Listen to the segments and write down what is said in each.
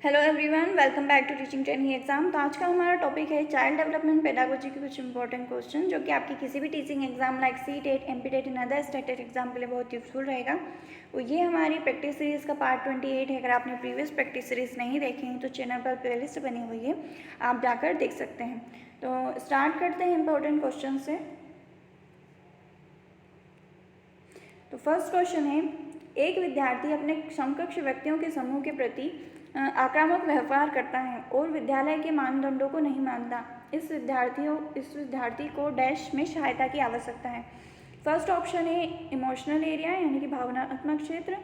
Hello everyone, welcome back to teaching training exam. तो आज का हमारा टॉपिक है चाइल्ड डेवलपमेंट पेडागोजी के कुछ इंपॉर्टेंट क्वेश्चन जो कि आपकी किसी भी teaching exam like CTET, MPTET and other STET exam के लिए बहुत यूजफुल रहेगा। तो ये हमारी प्रैक्टिस सीरीज़ का पार्ट 28 है। अगर आपने प्रीवियस प्रैक्टिस सीरीज़ नहीं देखी हैं तो चैनल पर प्लेलिस्ट बनी हुई है, आप जाकर देख सकते हैं। तो स्टार्ट करते हैं इंपॉर्टेंट क्वेश्चन से। तो फर्स्ट क्वेश्चन है, एक विद्यार्थी अपने समकक्ष व्यक्तियों के समूह के प्रति आक्रामक व्यवहार करता है और विद्यालय के मानदंडों को नहीं मानता। इस विद्यार्थी को डैश में सहायता की आवश्यकता है। फर्स्ट ऑप्शन है इमोशनल एरिया यानी कि भावनात्मक क्षेत्र।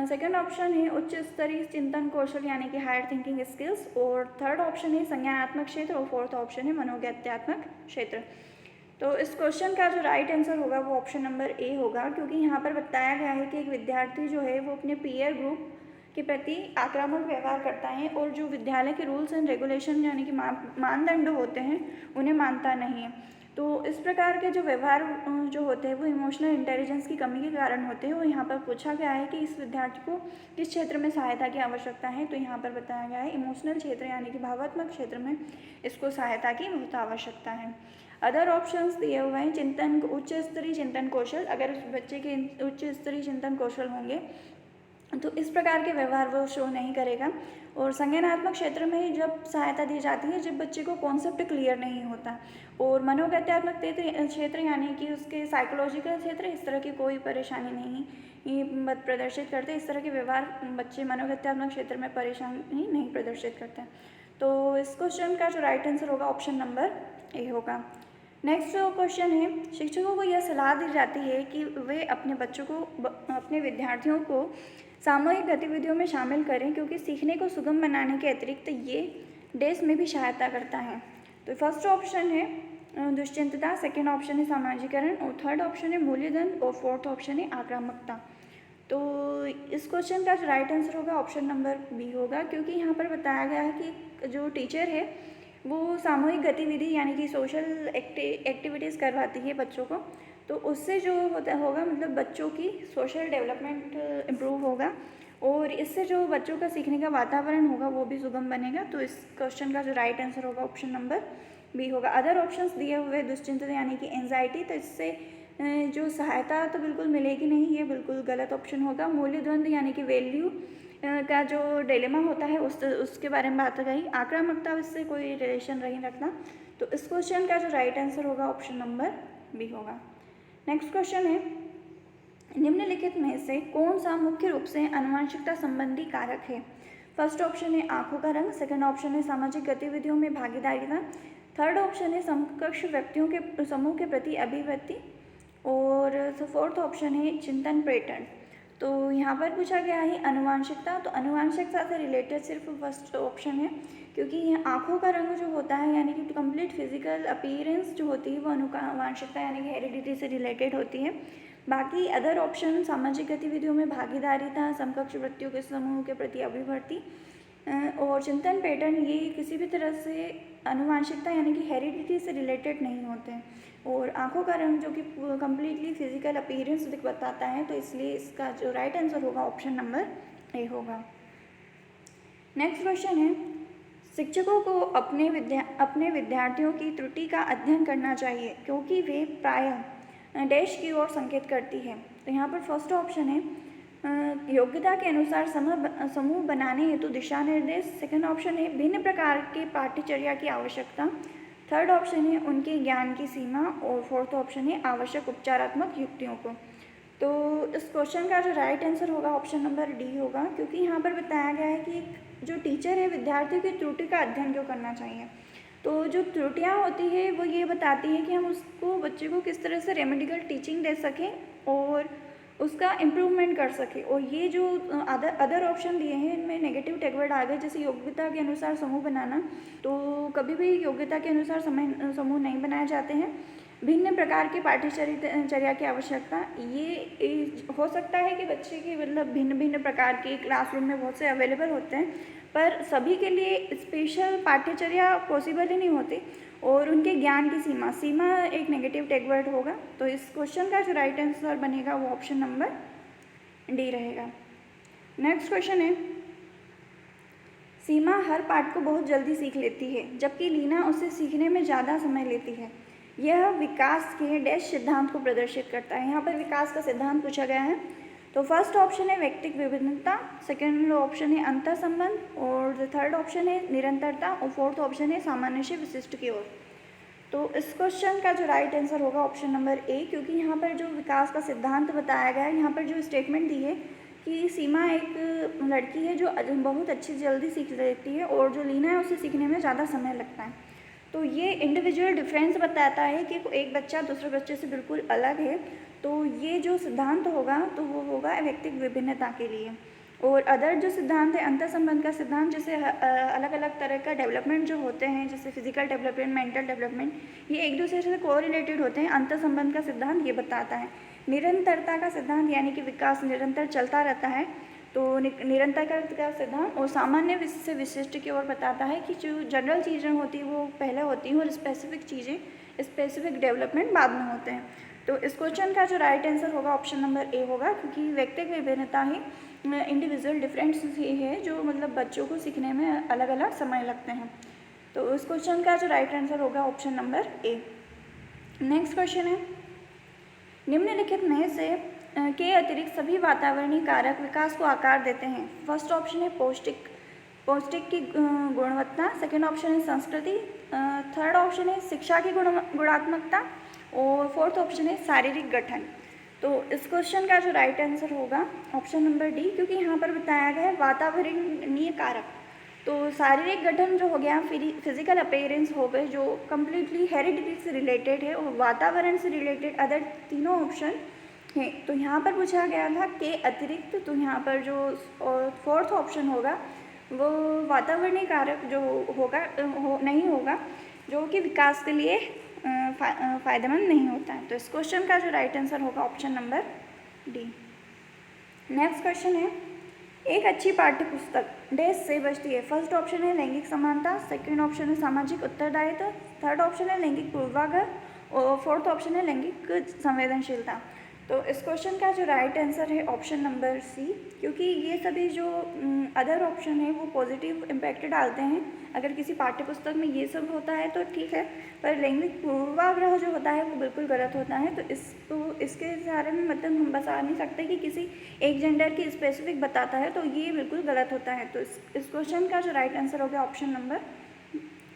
सेकंड ऑप्शन है उच्च स्तरीय चिंतन कौशल यानी कि हायर थिंकिंग स्किल्स। और थर्ड ऑप्शन है संज्ञानात्मक क्षेत्र। और फोर्थ ऑप्शन है मनोज्ञानात्मक क्षेत्र। तो इस क्वेश्चन का जो राइट आंसर होगा वो ऑप्शन नंबर ए होगा, क्योंकि यहाँ पर बताया गया है कि एक विद्यार्थी जो है वो अपने पीयर ग्रुप के प्रति आक्रामक व्यवहार करता है और जो विद्यालय के रूल्स एंड रेगुलेशन यानी कि मानदंड होते हैं उन्हें मानता नहीं है। तो इस प्रकार के जो व्यवहार जो होते हैं वो इमोशनल इंटेलिजेंस की कमी के कारण होते हैं। और यहाँ पर पूछा गया है कि इस विद्यार्थी को किस क्षेत्र में सहायता की आवश्यकता है, तो यहाँ पर बताया गया है इमोशनल क्षेत्र यानी कि भावात्मक क्षेत्र में इसको सहायता की बहुत आवश्यकता है। अदर ऑप्शंस दिए हुए हैं चिंतन, उच्च स्तरीय चिंतन कौशल। अगर उस बच्चे के उच्च स्तरीय चिंतन कौशल होंगे तो इस प्रकार के व्यवहार वो शो नहीं करेगा। और संज्ञानात्मक क्षेत्र में जब सहायता दी जाती है जब बच्चे को कॉन्सेप्ट क्लियर नहीं होता। और मनोगत्यात्मक क्षेत्र यानी कि उसके साइकोलॉजिकल क्षेत्र इस तरह की कोई परेशानी नहीं मत प्रदर्शित करते। इस तरह के व्यवहार बच्चे मनोगत्यात्मक क्षेत्र में परेशानी नहीं प्रदर्शित करते। तो इस क्वेश्चन का जो राइट आंसर होगा ऑप्शन नंबर ए होगा। नेक्स्ट जो क्वेश्चन है, शिक्षकों को यह सलाह दी जाती है कि वे अपने बच्चों को अपने विद्यार्थियों को सामूहिक गतिविधियों में शामिल करें, क्योंकि सीखने को सुगम बनाने के अतिरिक्त ये डेस्क में भी सहायता करता है। तो फर्स्ट ऑप्शन है दुश्चिंतता, सेकेंड ऑप्शन है सामाजिकरण और थर्ड ऑप्शन है मूल्यधन और फोर्थ ऑप्शन है आक्रामकता। तो इस क्वेश्चन का जो राइट आंसर होगा ऑप्शन नंबर बी होगा, क्योंकि यहाँ पर बताया गया है कि जो टीचर है वो सामूहिक गतिविधि यानी कि सोशल एक्टिविटीज़ करवाती है बच्चों को। तो उससे जो होगा मतलब बच्चों की सोशल डेवलपमेंट इम्प्रूव होगा और इससे जो बच्चों का सीखने का वातावरण होगा वो भी सुगम बनेगा। तो इस क्वेश्चन का जो राइट आंसर होगा ऑप्शन नंबर बी होगा। अदर ऑप्शंस दिए हुए दुश्चिंता यानी कि एंजाइटी, तो इससे जो सहायता तो बिल्कुल मिलेगी नहीं, ये बिल्कुल गलत ऑप्शन होगा। मूल्य द्वंद्व यानी कि वैल्यू का जो डिलेमा होता है उसके बारे में बात कही। आक्रामकता इससे कोई रिलेशन नहीं रखना। तो इस क्वेश्चन का जो राइट आंसर होगा ऑप्शन नंबर बी होगा। नेक्स्ट क्वेश्चन है, निम्नलिखित में से कौन सा मुख्य रूप से आनुवंशिकता संबंधी कारक है। फर्स्ट ऑप्शन है आंखों का रंग, सेकंड ऑप्शन है सामाजिक गतिविधियों में भागीदारिता, थर्ड ऑप्शन है समकक्ष व्यक्तियों के समूह के प्रति अभिव्यक्ति और फोर्थ ऑप्शन है चिंतन पैटर्न। तो यहाँ पर पूछा गया है आनुवंशिकता, तो आनुवंशिकता से रिलेटेड सिर्फ फर्स्ट ऑप्शन है, क्योंकि यह आँखों का रंग जो होता है यानी कि कंप्लीट फिजिकल अपीयरेंस जो होती है वो आनुवंशिकता यानी कि हेरिडिटी से रिलेटेड होती है। बाकी अदर ऑप्शन सामाजिक गतिविधियों में भागीदारिता, समकक्ष व्यक्तियों के समूह के प्रति अभिव्यक्ति और चिंतन पैटर्न ये किसी भी तरह से आनुवंशिकता यानी कि हेरिडिटी से रिलेटेड नहीं होते हैं। और आंखों का रंग जो कि कम्प्लीटली फिजिकल अपीयरेंस बताता है, तो इसलिए इसका जो राइट आंसर होगा ऑप्शन नंबर ए होगा। नेक्स्ट क्वेश्चन है, शिक्षकों को अपने विद्यार्थियों की त्रुटि का अध्ययन करना चाहिए क्योंकि वे प्रायः डैश की ओर संकेत करती है। तो यहाँ पर फर्स्ट ऑप्शन है योग्यता के अनुसार समूह बनाने हेतु दिशा निर्देश, सेकंड ऑप्शन है भिन्न प्रकार के पाठ्यचर्या की आवश्यकता, थर्ड ऑप्शन है उनके ज्ञान की सीमा और फोर्थ ऑप्शन है आवश्यक उपचारात्मक युक्तियों को। तो इस क्वेश्चन का जो राइट आंसर होगा ऑप्शन नंबर डी होगा, क्योंकि यहाँ पर बताया गया है कि जो टीचर है विद्यार्थियों की त्रुटि का अध्ययन क्यों करना चाहिए। तो जो त्रुटियाँ होती है वो ये बताती है कि हम उसको बच्चे को किस तरह से रेमेडिकल टीचिंग दे सकें और उसका इम्प्रूवमेंट कर सके। और ये जो अदर ऑप्शन दिए हैं इनमें नेगेटिव टैगवर्ड आ गए, जैसे योग्यता के अनुसार समूह बनाना, तो कभी भी योग्यता के अनुसार समूह नहीं बनाए जाते हैं। भिन्न प्रकार की पाठ्यचर्या की आवश्यकता, ये हो सकता है कि बच्चे की मतलब भिन्न भिन्न प्रकार के क्लासरूम में बहुत से अवेलेबल होते हैं, पर सभी के लिए स्पेशल पाठ्यचर्या पॉसिबल ही नहीं होती। और उनके ज्ञान की सीमा एक नेगेटिव टैगवर्ड होगा। तो इस क्वेश्चन का जो राइट आंसर बनेगा वो ऑप्शन नंबर डी रहेगा। नेक्स्ट क्वेश्चन है, सीमा हर पाठ को बहुत जल्दी सीख लेती है, जबकि लीना उसे सीखने में ज़्यादा समय लेती है। यह विकास के डैश सिद्धांत को प्रदर्शित करता है। यहाँ पर विकास का सिद्धांत पूछा गया है। तो फर्स्ट ऑप्शन है व्यक्तिक विभिन्नता, सेकेंड ऑप्शन है अंतर संबंध, और थर्ड ऑप्शन है निरंतरता, और फोर्थ ऑप्शन है सामान्य से विशिष्ट की ओर। तो इस क्वेश्चन का जो राइट आंसर होगा ऑप्शन नंबर ए, क्योंकि यहाँ पर जो विकास का सिद्धांत बताया गया है, यहाँ पर जो स्टेटमेंट दी है कि सीमा एक लड़की है जो बहुत अच्छी जल्दी सीख लेती है और जो लीना है उसे सीखने में ज़्यादा समय लगता है। तो ये इंडिविजुअल डिफरेंस बताता है कि एक बच्चा दूसरे बच्चे से बिल्कुल अलग है। तो ये जो सिद्धांत होगा तो वो होगा व्यक्तिक विभिन्नता के लिए। और अदर जो सिद्धांत है अंतर संबंध का सिद्धांत, जैसे अलग अलग तरह का डेवलपमेंट जो होते हैं, जैसे फिजिकल डेवलपमेंट, मेंटल डेवलपमेंट, ये एक दूसरे से कोरिलेटेड होते हैं। अंतर संबंध का सिद्धांत ये बताता है। निरंतरता का सिद्धांत यानी कि विकास निरंतर चलता रहता है, तो निरंतरता का सिद्धांत और सामान्य से विशिष्ट की ओर बताता है कि जो जनरल चीज़ें होती हैं वो पहले होती हैं और स्पेसिफिक चीज़ें, स्पेसिफिक डेवलपमेंट बाद में होते हैं। तो इस क्वेश्चन का जो राइट आंसर होगा ऑप्शन नंबर ए होगा, क्योंकि व्यक्तिगत विभिन्नता ही इंडिविजुअल डिफरेंस ही है जो मतलब बच्चों को सीखने में अलग अलग समय लगते हैं। तो इस क्वेश्चन का जो राइट आंसर होगा option number A. Next question है, निम्नलिखित में से के अतिरिक्त सभी वातावरणीय कारक विकास को आकार देते हैं। फर्स्ट ऑप्शन है पौष्टिक की गुणवत्ता, सेकेंड ऑप्शन है संस्कृति, थर्ड ऑप्शन है शिक्षा की गुणात्मकता, और फोर्थ ऑप्शन है शारीरिक गठन। तो इस क्वेश्चन का जो राइट आंसर होगा ऑप्शन नंबर डी, क्योंकि यहाँ पर बताया गया है वातावरणीय कारक। तो शारीरिक गठन जो हो गया, फिजिकल अपीयरेंस हो गए जो कम्प्लीटली हेरिडिटी से रिलेटेड है, और वातावरण से रिलेटेड अदर तीनों ऑप्शन हैं। तो यहाँ पर पूछा गया था के अतिरिक्त, तो यहाँ पर जो फोर्थ ऑप्शन होगा वो वातावरणीय कारक जो होगा नहीं होगा, जो कि विकास के लिए फ़ायदेमंद नहीं होता है। तो इस क्वेश्चन का जो राइट आंसर होगा option number D. Next question है, एक अच्छी पाठ्य पुस्तक डैश से बचती है। फर्स्ट ऑप्शन है लैंगिक समानता, सेकंड ऑप्शन है सामाजिक उत्तरदायित्व, थर्ड ऑप्शन है लैंगिक पूर्वाग्रह, और फोर्थ ऑप्शन है लैंगिक संवेदनशीलता। तो इस क्वेश्चन का जो राइट आंसर है ऑप्शन नंबर सी, क्योंकि ये सभी जो अदर ऑप्शन है वो पॉजिटिव इम्पैक्ट डालते हैं। अगर किसी पाठ्य पुस्तक में ये सब होता है तो ठीक है, पर लैंगिक पूर्वाग्रह जो होता है वो बिल्कुल गलत होता है। तो इसके बारे में मतलब हम बता नहीं सकते कि किसी एक जेंडर की स्पेसिफिक बताता है, तो ये बिल्कुल गलत होता है। तो इस क्वेश्चन का जो राइट आंसर हो गया ऑप्शन नंबर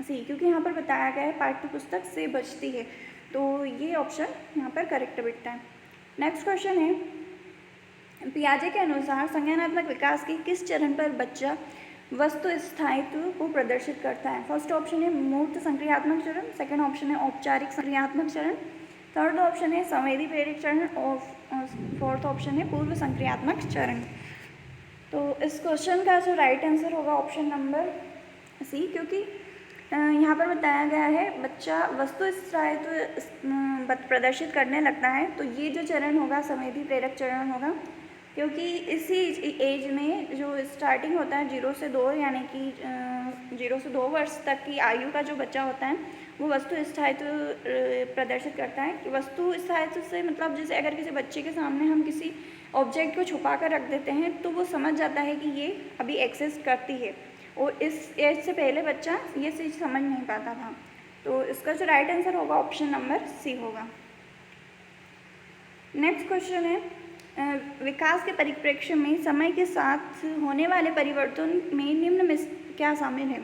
सी, क्योंकि यहाँ पर बताया गया है पाठ्य पुस्तक से बचती है, तो ये ऑप्शन यहाँ पर करेक्ट बैठता है। नेक्स्ट क्वेश्चन है, पियाजे के अनुसार संज्ञानात्मक विकास के किस चरण पर बच्चा वस्तु स्थायित्व को प्रदर्शित करता है। फर्स्ट ऑप्शन है मूर्त संक्रियात्मक चरण, सेकंड ऑप्शन है औपचारिक संक्रियात्मक चरण, थर्ड ऑप्शन है संवेदी प्रेरक चरण, और फोर्थ ऑप्शन है पूर्व संक्रियात्मक चरण। तो इस क्वेश्चन का जो राइट आंसर होगा ऑप्शन नंबर सी, क्योंकि यहाँ पर बताया गया है बच्चा वस्तु स्थायित्व प्रदर्शित करने लगता है, तो ये जो चरण होगा संवेदी प्रेरक चरण होगा, क्योंकि इसी एज में जो स्टार्टिंग होता है 0 से 2, यानी कि 0 से 2 वर्ष तक की आयु का जो बच्चा होता है वो वस्तु स्थायित्व प्रदर्शित करता है। वस्तु स्थायित्व से मतलब जैसे अगर किसी बच्चे के सामने हम किसी ऑब्जेक्ट को छुपा कर रख देते हैं तो वो समझ जाता है कि ये अभी एग्जिस्ट करती है, और इस एज से पहले बच्चा ये चीज़ समझ नहीं पाता था। तो इसका जो राइट आंसर होगा ऑप्शन नंबर सी होगा। नेक्स्ट क्वेश्चन है, विकास के परिप्रेक्ष्य में समय के साथ होने वाले परिवर्तन में निम्न में क्या शामिल है।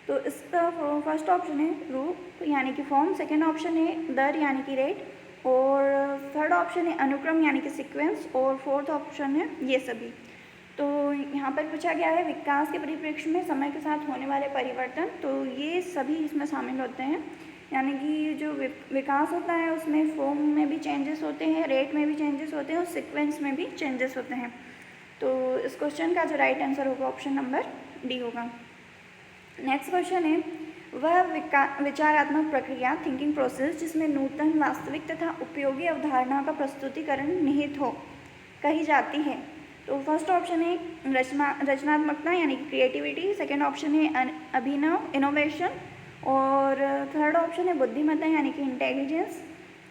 तो इसका फर्स्ट ऑप्शन है रूप यानी कि फॉर्म, सेकेंड ऑप्शन है दर यानी कि रेट, और थर्ड ऑप्शन है अनुक्रम यानी कि सीक्वेंस, और फोर्थ ऑप्शन है ये सभी। तो यहाँ पर पूछा गया है विकास के परिप्रेक्ष्य में समय के साथ होने वाले परिवर्तन, तो ये सभी इसमें शामिल होते हैं। यानी कि जो विकास होता है उसमें फॉर्म में भी चेंजेस होते हैं, रेट में भी चेंजेस होते हैं, और सीक्वेंस में भी चेंजेस होते हैं। तो इस क्वेश्चन का जो राइट आंसर होगा ऑप्शन नंबर डी होगा। नेक्स्ट क्वेश्चन है, वह विचारात्मक प्रक्रिया थिंकिंग प्रोसेस जिसमें नूतन वास्तविक तथा उपयोगी अवधारणा का प्रस्तुतिकरण निहित हो कही जाती है। तो फर्स्ट ऑप्शन है रचनात्मकता यानी कि क्रिएटिविटी, सेकेंड ऑप्शन है अभिनव इनोवेशन, और थर्ड ऑप्शन है बुद्धिमत्ता यानी कि इंटेलिजेंस,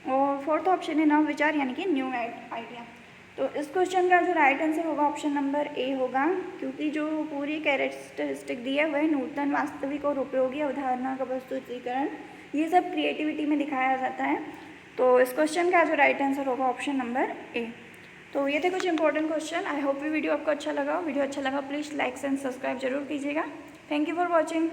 और फोर्थ ऑप्शन है नव विचार यानी कि न्यू आइडिया। तो इस क्वेश्चन का जो राइट आंसर होगा ऑप्शन नंबर ए होगा, क्योंकि जो पूरी कैरेक्टरिस्टिक दी है वह नूतन, वास्तविक और उपयोगी अवधारणा का प्रस्तुतिकरण, ये सब क्रिएटिविटी में दिखाया जाता है। तो इस क्वेश्चन का जो राइट आंसर होगा ऑप्शन नंबर ए। तो ये थे कुछ इंपॉर्टेंट क्वेश्चन। आई होप ये वीडियो आपको अच्छा लगा। वीडियो अच्छा लगा प्लीज़ लाइक एंड सब्सक्राइब जरूर कीजिएगा। Thank you for watching.